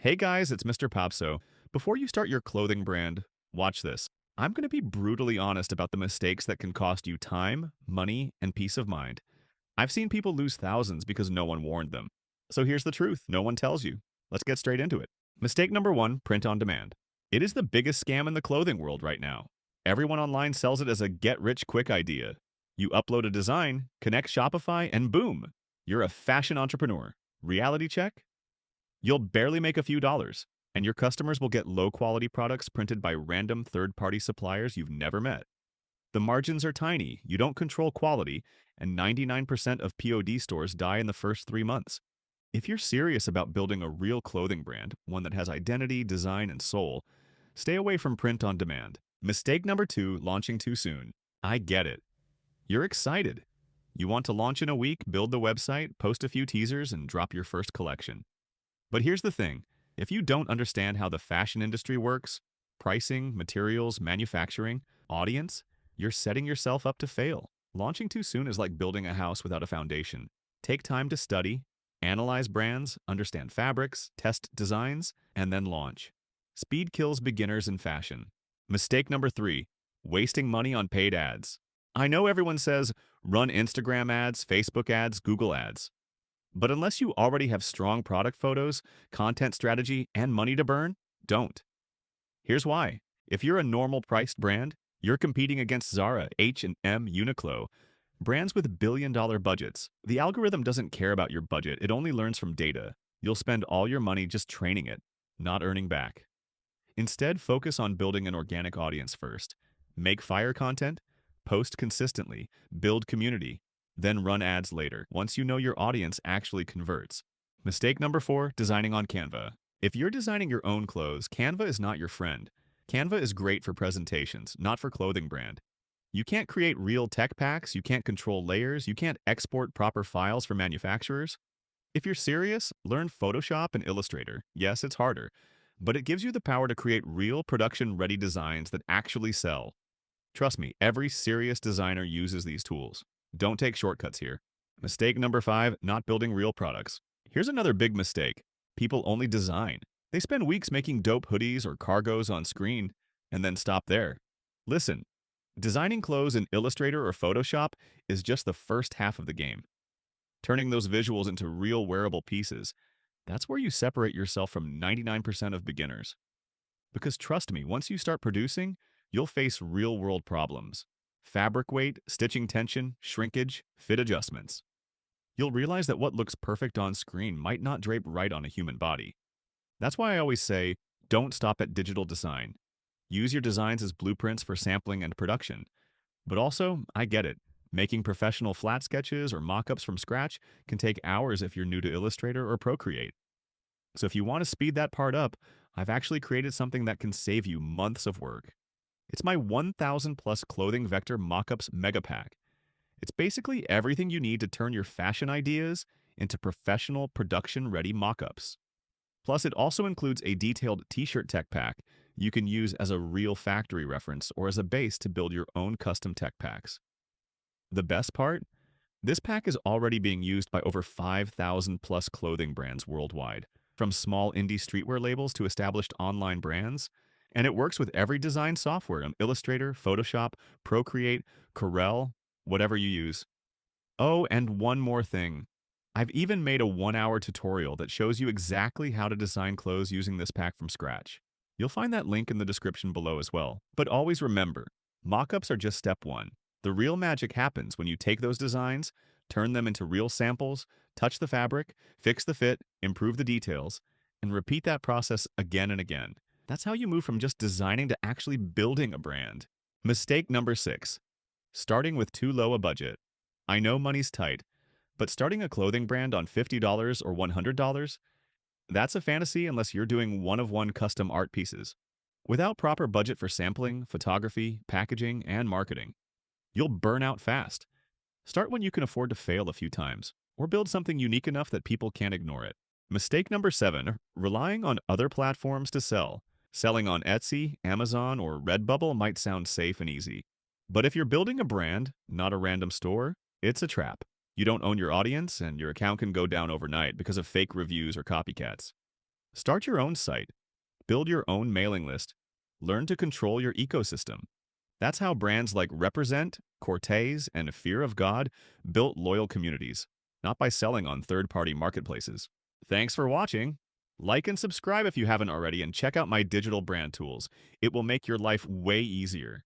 Hey guys, it's Mr. Popso. Before you start your clothing brand, watch this. I'm going to be brutally honest about the mistakes that can cost you time, money, and peace of mind. I've seen people lose thousands because no one warned them. So here's the truth no one tells you. Let's get straight into it. Mistake number one, print on demand. It is the biggest scam in the clothing world right now. Everyone online sells it as a get rich quick idea. You upload a design, connect Shopify, and boom, you're a fashion entrepreneur. Reality check? You'll barely make a few dollars, and your customers will get low-quality products printed by random third-party suppliers you've never met. The margins are tiny, you don't control quality, and 99% of POD stores die in the first 3 months. If you're serious about building a real clothing brand, one that has identity, design, and soul, stay away from print on demand. Mistake number two, launching too soon. I get it. You're excited. You want to launch in a week, build the website, post a few teasers, and drop your first collection. But here's the thing, if you don't understand how the fashion industry works, pricing, materials, manufacturing, audience, you're setting yourself up to fail. Launching too soon is like building a house without a foundation. Take time to study, analyze brands, understand fabrics, test designs, and then launch. Speed kills beginners in fashion. Mistake number three, wasting money on paid ads. I know everyone says run Instagram ads, Facebook ads, Google ads. But unless you already have strong product photos, content strategy, and money to burn, don't. Here's why. If you're a normal priced brand, you're competing against Zara, H&M, Uniqlo, brands with billion-dollar budgets. The algorithm doesn't care about your budget, it only learns from data. You'll spend all your money just training it, not earning back. Instead, focus on building an organic audience first. Make fire content, post consistently, build community, then run ads later, once you know your audience actually converts. Mistake number four, designing on Canva. If you're designing your own clothes, Canva is not your friend. Canva is great for presentations, not for clothing brand. You can't create real tech packs, you can't control layers, you can't export proper files for manufacturers. If you're serious, learn Photoshop and Illustrator. Yes, it's harder, but it gives you the power to create real production-ready designs that actually sell. Trust me, every serious designer uses these tools. Don't take shortcuts here. Mistake number five, not building real products. Here's another big mistake. People only design. They spend weeks making dope hoodies or cargos on screen and then stop there. Listen, designing clothes in Illustrator or Photoshop is just the first half of the game. Turning those visuals into real wearable pieces, that's where you separate yourself from 99% of beginners. Because trust me, once you start producing, you'll face real-world problems. Fabric weight, stitching tension, shrinkage, fit adjustments. You'll realize that what looks perfect on screen might not drape right on a human body. That's why I always say, don't stop at digital design. Use your designs as blueprints for sampling and production. But also, I get it. Making professional flat sketches or mockups from scratch can take hours if you're new to Illustrator or Procreate. So if you want to speed that part up, I've actually created something that can save you months of work. It's my 1,000 plus clothing vector mockups mega pack. It's basically everything you need to turn your fashion ideas into professional production-ready mockups. Plus, it also includes a detailed t-shirt tech pack you can use as a real factory reference or as a base to build your own custom tech packs. The best part? This pack is already being used by over 5,000 plus clothing brands worldwide, from small indie streetwear labels to established online brands. And it works with every design software in Illustrator, Photoshop, Procreate, Corel, whatever you use. Oh, and one more thing. I've even made a 1-hour tutorial that shows you exactly how to design clothes using this pack from scratch. You'll find that link in the description below as well. But always remember, mockups are just step one. The real magic happens when you take those designs, turn them into real samples, touch the fabric, fix the fit, improve the details, and repeat that process again and again. That's how you move from just designing to actually building a brand. Mistake number six, starting with too low a budget. I know money's tight, but starting a clothing brand on $50 or $100, that's a fantasy unless you're doing one-of-one custom art pieces. Without proper budget for sampling, photography, packaging, and marketing, you'll burn out fast. Start when you can afford to fail a few times, or build something unique enough that people can't ignore it. Mistake number seven, relying on other platforms to sell. Selling on Etsy, Amazon, or Redbubble might sound safe and easy. But if you're building a brand, not a random store, it's a trap. You don't own your audience, and your account can go down overnight because of fake reviews or copycats. Start your own site. Build your own mailing list. Learn to control your ecosystem. That's how brands like Represent, Cortez, and Fear of God built loyal communities, not by selling on third-party marketplaces. Thanks for watching. Like and subscribe if you haven't already, and check out my digital brand tools. It will make your life way easier.